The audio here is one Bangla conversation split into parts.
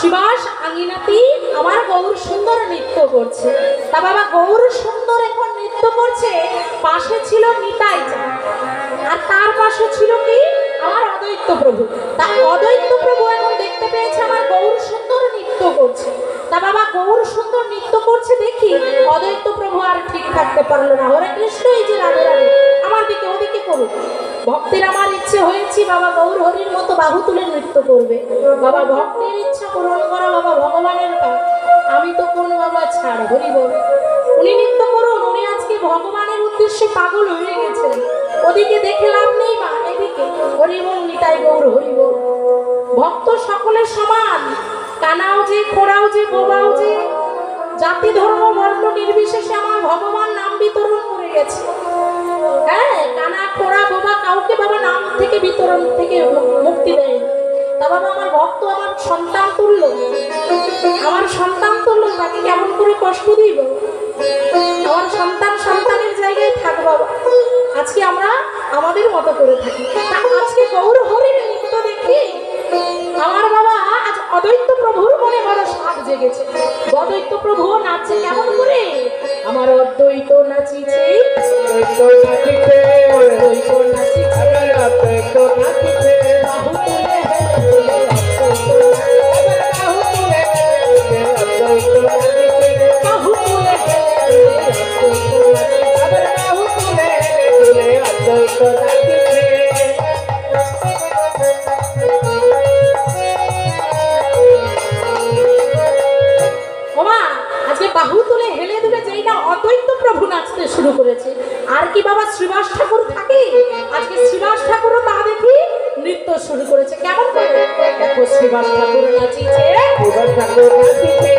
শিবাস আঙ্গিনাতি আমার গৌর সুন্দর নৃত্য করছে। তা বাবা গৌর সুন্দর এখন নৃত্য করছে, পাশে ছিল নিতাই চাঁদ, আর তার পাশে ছিল কি আমার অদ্বৈত প্রভু। তা অদ্বৈত প্রভু এখন দেখতে পেয়েছে আমার গৌর সুন্দর নৃত্য করছে। তা বাবা গৌর সুন্দর নৃত্য করছে দেখি অদ্বৈত প্রভু আর ঠিক থাকতে পারলো না। হরে কৃষ্ণ, এই যে রাধে রাধে, আমার দিকে ওদিকে করুক। ভক্তের আমার ইচ্ছে হয়েছে বাবা গৌর হরির মতো বাহু তুলে নৃত্য করবে। বাবা ভক্তের ইচ্ছা পূরণ করা বাবা ভগবানের কাজ, আমি তো কোন বাবা ছাড়। হরি বল, উনি নৃত্য করুন, উনি আজকে ভগবানের উদ্দেশ্যে পাগল হয়ে গেছেন। ওদিকে দেখে লাভ নেই মা, এদিকে হরি বল, নিতাই গৌর হরি বল। ভক্ত সকলের সমান, কানাও যে, খোড়াও যে, বোবাও যে, জাতি ধর্ম বর্ণ নির্বিশেষে আমার ভগবান নাম বিতরণ করে গেছে। হ্যাঁ, কানা খোড়া বোবা কাউকে বাবা নাম থেকে বিতরণ থেকে মুক্তি দেয়। তা বাবা আমার ভক্ত আমার সন্তান তুললো, আমার সন্তান তুললো, তাকে কেমন করে কষ্ট দিব? আমার সন্তান সন্তানের জায়গায় থাক বাবা। আজকে আমরা আমাদের মতো করে থাকি। আজকে গৌর হরির নৃত্য দেখি আমার বাবা আজ অদ্বৈত প্রভুর মনে বড় সাধ জেগেছে। অদ্বৈত প্রভু নাচছে কেমন করে? আমার অদ্বৈত নাচিছে, অদ্বৈত নাচিছে, অদ্বৈত নাচিছে, অদ্বৈত নাচিছে, বাহু তুলে হেলে অদ্বৈত নাচিছে, বাহু তুলে হেলে বাহু তুলে হেলে অদ্বৈত নাচিছে। বাহু তুলে হেলে দুলে যেই না অদ্বৈত প্রভু নাচতে শুরু করেছে। আর কি বাবা শ্রীবাস ঠাকুর থাকে? আজকে শ্রীবাস ঠাকুরও তা দেখি নৃত্য শুরু করেছে। কেমন করে দেখো, শ্রীবাস ঠাকুর নাচিছে, শ্রীবাস ঠাকুর নাচিছে,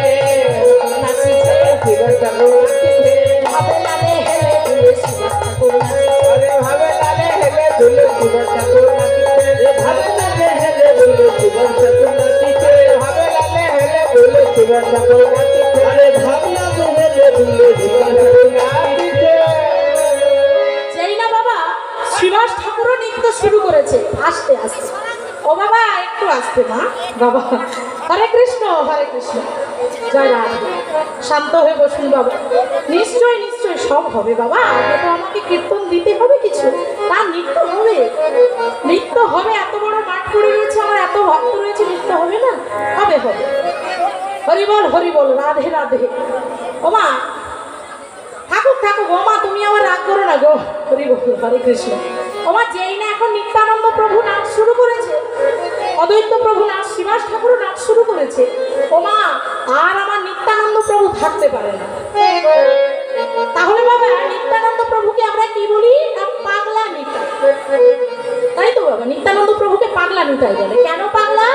নাচিছে, শ্রীবাস ঠাকুর নাচিছে, ভাবে লালে হেলে দুলে শ্রীবাস ঠাকুর নাচিছে, আরে ভাবে লালে হেলে দুলে শ্রীবাস ঠাকুর নাচিছে, ভাবে লালে হেলে দুলে শ্রীবাস ঠাকুর নাচিছে, ভাবে লালে হেলে দুলে শ্রীবাস ঠাকুর নাচিছে, আরে ভাবনা হেলে দুলে শ্রীবাস ঠাকুর নাচিছে। যেই না বাবা শ্রীবাস ঠাকুরও নৃত্য শুরু করেছে আস্তে আস্তে। ও বাবা একটু আস্তে মা, বাবা হরে কৃষ্ণ, হরে কৃষ্ণ, জয় রাধে। শান্ত হয়ে বসুন বাবা। নিশ্চয় নিশ্চয় সব হবে বাবা। আগে তো আমাকে কীর্তন দিতে হবে কিছু, তার নৃত্য হবে, নৃত্য হবে। এত বড় মাঠ পড়ে রয়েছে, আমার এত ভক্ত রয়েছে, নৃত্য হবে না? হবে হবে। হরি বল, হরি বল, রাধে রাধে। ও মা থাকুক থাকুক, ও মা তুমি আমার রাগ করো না গো। হরি বল, হরে কৃষ্ণ। ও মা যেই না এখন নিত্যানন্দ প্রভু নাচ শুরু করেছে, অদ্বৈত প্রভু নাচ, শ্রীবাস ঠাকুর নাচ শুরু করেছে, ও মা আর আমার নিত্যানন্দ প্রভু থাকতে পারে না। তাহলে বাবা নিত্যানন্দ প্রভুকে আমরা কি বলি? পাগলা নিতাই, তাই তো বাবা? নিত্যানন্দ প্রভুকে পাগলা নিতাই বলে। কেন পাগলা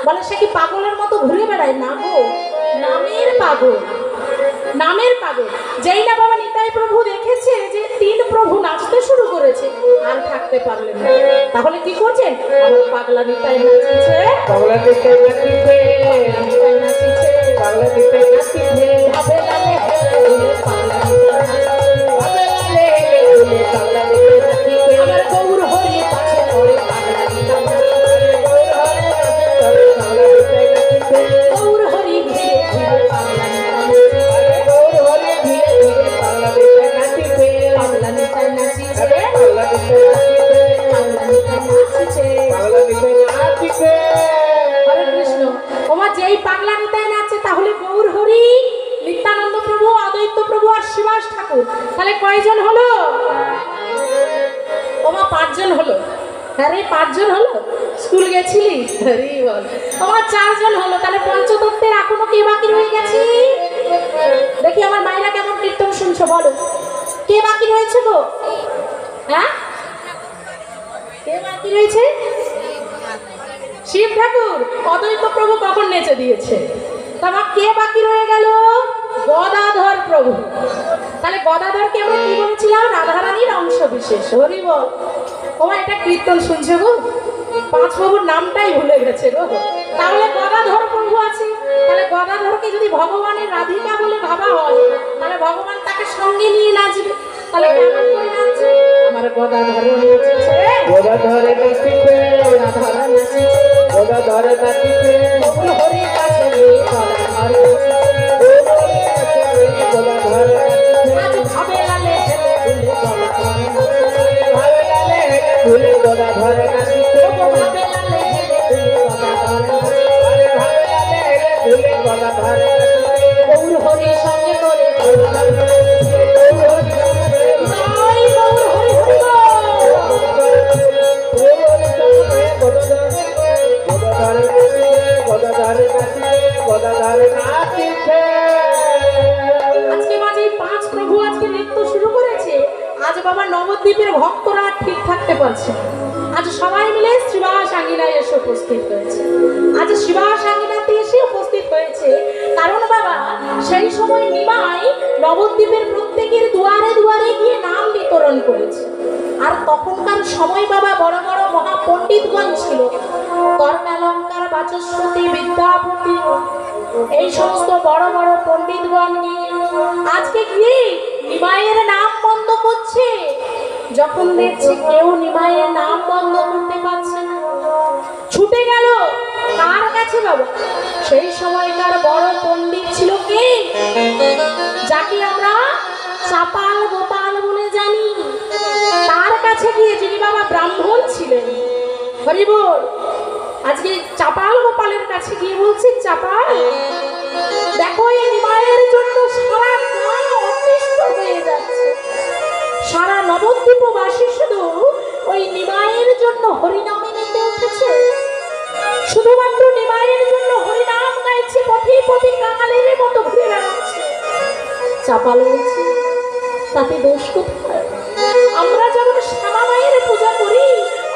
বলে? সে কি পাগলের মতো ঘুরে বেড়ায়? না গো, নামের পাগল, নামের পাগল। যেই না বাবা নিতাই প্রভু দেখেছে যে তিন প্রভু নাচতে শুরু করেছে, আর থাকতে পারলেন না। তাহলে কি করছেন? আমার পাগলা নিতাই নাচিছে, পাগলা নিতাই নাচিছে, নিতাই নাচিছে, পাগলা নিতাই নাচিছে, ভাবে লালে হেলে দুলে পাগলা নিতাই নাচিছে, ভাবে লালে হেলে দুলে পাগলা নিতাই নাচিছে, আমার গৌর হরি পাছে পড়ে পাগলা নিতাই নাচিছে, গৌর হরি পাছে পড়ে পাগলা নিতাই নাচিছে, গৌর হরি ধীরে ধীরে পাগলা নিতাই নাচিছে, গৌর হরি ধীরে ধীরে পাগলা নিতাই নাচিছে, পাগলা নিতাই নাচিছে, পাগলা নিতাই নাচিছে, পাগলা নিতাই নাচিছে, পাগলা নিতাই নাচিছে। হরে কৃষ্ণ। ওমা যেই পাগলা নিতাই নাচছে, তাহলে গৌর হরি, নিত্যানন্দ প্রভু, অদ্বৈত প্রভু আর শ্রীবাস ঠাকুর, তাহলে কয়জন হলো? ওমা 5 জন হলো। আরে 5 জন হলো? স্কুল গেছিলি? আরে বল। ওমা 4 জন হলো। তাহলে পঞ্চতত্ত্বের এখনো কে বাকি রয়ে গেছে? দেখি আমার মায়েরা কেমন কীর্তন শুনছো বলো, কে বাকি রয়েছে গো? হ্যাঁ, কে বাকি রয়েছে? শিব ঠাকুর, অদ্বৈত প্রভু কখন নেচে দিয়েছে। তারপর কে বাকি রয়ে গেল? গদাধর প্রভু। তাহলে গদাধরকে আমরা কি বলেছিলাম? রাধারানীর অংশ বিশেষ। হরি বল। ওমা এটা কীর্তন শুনছে গো, 5 প্রভুর নামটাই ভুলে গেছে গো। তাহলে গদাধর প্রভু আছে। তাহলে গদাধরকে যদি ভগবানের রাধিকা বলে ভাবা হয়, তাহলে ভগবান তাকে সঙ্গে নিয়ে নাচবে। তাহলে কেমন করে নাচছে? আমার গদাধর নাচছে, গদাধরে নাচছে, রাধারা নাচছে, গদাধরে নাচছে, হরি আজকে মাঝে 5 প্রভু আজকে নৃত্য শুরু করেছে। আজ বাবা নবদ্বীপের ভক্তরা ঠিক থাকতে পারছে না। আজ সবাই মিলে শ্রীবাস আঙ্গিনায় এসে উপস্থিত হয়েছে। আজ শ্রীবাস আঙ্গিনাতে এসে উপস্থিত হয়েছে কারণ বাবা সেই সময় নিমাই নবদ্বীপের প্রত্যেকের দুয়ারে দুয়ারে গিয়ে নাম বিতরণ করেছে। আর তখনকার সময় বাবা বড় বড় মহাপণ্ডিতগণ ছিল, কর্মালঙ্কার বাচস্পতি বিদ্যাপতি এই সমস্ত বড় বড় পণ্ডিতগণ নিয়ে আজকে গিয়ে নিমাইয়ের নাম বন্ধ করছে। যখন দেখছে কেউ নিমাইয়ের নাম বন্ধ করতে পারছে না, ছুটে গেল কার কাছে বাবা? সেই সময়কার বড় পণ্ডিত ছিল কে? যাকে আমরা চাপাল গোপাল বলে জানি। তার কাছে গিয়ে, যিনি বাবা ব্রাহ্মণ ছিলেন, হরি বল, আজকে চাপাল গোপালের কাছে গিয়ে বলছে, চাপাল দেখো এই নিমাইয়ের জন্য সারা গান অতিষ্ঠ হয়ে যাচ্ছে। সারা নবদ্বীপবাসী শুধু ওই নিমাইয়ের জন্য হরিনামে মেতে উঠেছে। শুধুমাত্র নিমাইয়ের জন্য হরিনাম গাইছে, পথে পথে কাঙালের মতো ঘুরে বেড়াচ্ছে। চাপাল বলছে, তাতে দোষ কোথায়? আমরা যেমন শ্যামা মায়ের পূজা করি,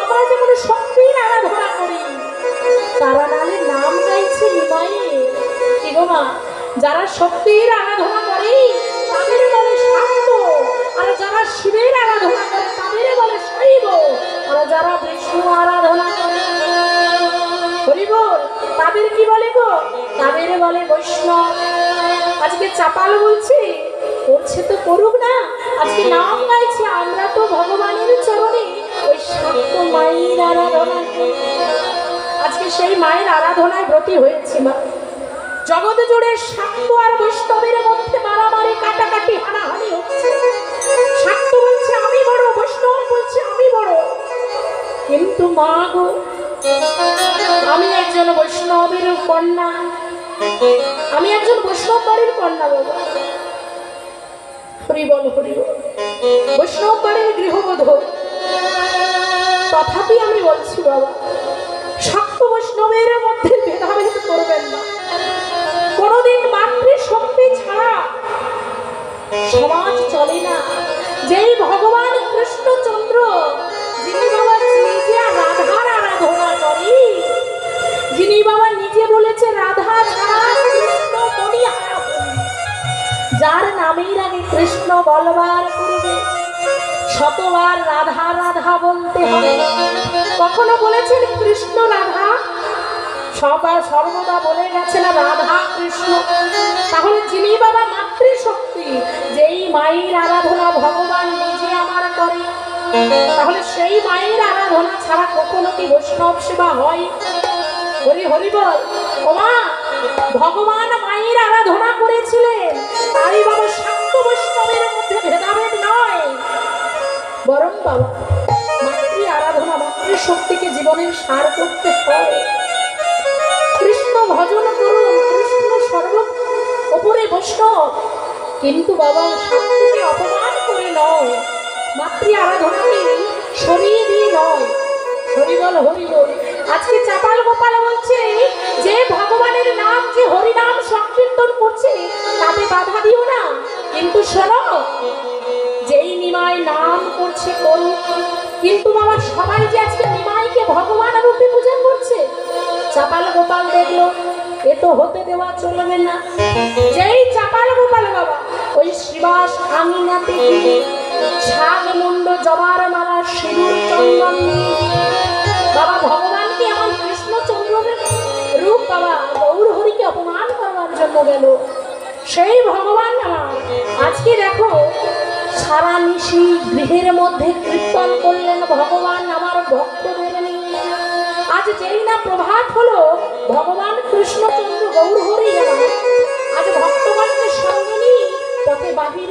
আমরা যেমন শক্তির আরাধনা করি, তারা নালে নাম গাইছে নিমাইয়ে। কি গো মা, যারা শক্তির আরাধনা করে তাদের বলে শাক্ত, আর যারা শিবের আরাধনা করে তাদের বলে শৈব, আর যারা বিষ্ণু আরাধনা করে হরি বল তাদের কি বলে গো? তাদের বলে বৈষ্ণব। আজকে চাপাল বলছে, করছে তো করুক না, আজকে নাম গাইছে, আমরা তো ভগবানের চরণে ওই শাক্ত মায়ের আরাধনা করি। আজকে সেই মায়ের আরাধনায় ব্রতী হয়েছে। মা, জগৎ জুড়ে শাক্ত আর বৈষ্ণবের মধ্যে মারামারি, কাটাকাটি, হানাহানি হচ্ছে। শাক্ত বলছে আমি বড়, বৈষ্ণব বলছে আমি বড়। কিন্তু মা গো, আমি একজন বৈষ্ণবের কন্যা, আমি একজন বৈষ্ণব বাড়ির কন্যা বাবা। হরি বল হরি বল, বৈষ্ণব বাড়ির গৃহবধূ। তথাপি আমি বলছি বাবা, শাক্ত বৈষ্ণবের মধ্যে ভেদাভেদ করবেন না। কোনদিন মাতৃশক্তি ছাড়া সমাজ চলে না। যেই ভগবান কৃষ্ণচন্দ্র, যিনি বাবা নিজে রাধার আরাধনা করি, যিনি বাবা নিজে বলেছে রাধা ছাড়া কৃষ্ণ মণিহারা, যার নামের আগে কৃষ্ণ বলবার পূর্বে শতবার রাধা রাধা বলতে হবে। কখনো বলেছেন কৃষ্ণ রাধা? সর্বদা বলে গেছে না রাধা কৃষ্ণ। তাহলে যিনি বাবা মাতৃশক্তি, যেই মায়ের আরাধনা ভগবান নিজে আমার করে, তাহলে সেই মায়ের আরাধনা ছাড়া কখনো কি বৈষ্ণব সেবা হয়? হরি হরি বল। ওমা, ভগবান মায়ের আরাধনা করেছিলেন, তাই বাবা শাক্ত বৈষ্ণবের মধ্যে ভেদাভেদ নয়, বরং বাবা মাতৃ আরাধনা, মাতৃশক্তিকে জীবনের সার করতে হয়। কৃষ্ণ ভজন করুন, কৃষ্ণ সর্ব উপরে বৈষ্ণব, কিন্তু বাবা শাক্তকে অপমান করে নয়, মাতৃ আরাধনাকে সরিয়ে দিয়ে নয়। হরি বল হরি বল। আজকে চাপাল গোপাল বলছে যে ভগবানের নাম, যে হরিনাম সংকীর্তন করছে, তাতে বাধা দিও না, কিন্তু শোনো, যেই নিমাই নাম করছে করুক, কিন্তু বাবা সবাই যে আজকে নিমাইকে ভগবান রূপে পূজা করছে। চাপাল গোপাল দেখলো এ তো হতে দেওয়া চলবে না। যেই চাপাল গোপাল বাবা ওই শ্রীবাস আঙিনাতে গিয়ে ছাগ মুন্ড, জবার মালা, সিঁদুর, চন্দন, বাবা ভগবানকে আমার কৃষ্ণচন্দ্রের রূপ বাবা গৌর হরিকে অপমান করবার জন্য গেল। সেই ভগবান আমার আজকে দেখো সারা নিশি গৃহের মধ্যে কীর্তন করলেন ভগবান আমার ভক্তদের নিয়ে। আজ যেই না প্রভাত হলো, ভগবান কৃষ্ণচন্দ্র গৌর হরি আজ ভক্তগণকে সঙ্গে নিয়ে পথে বাহির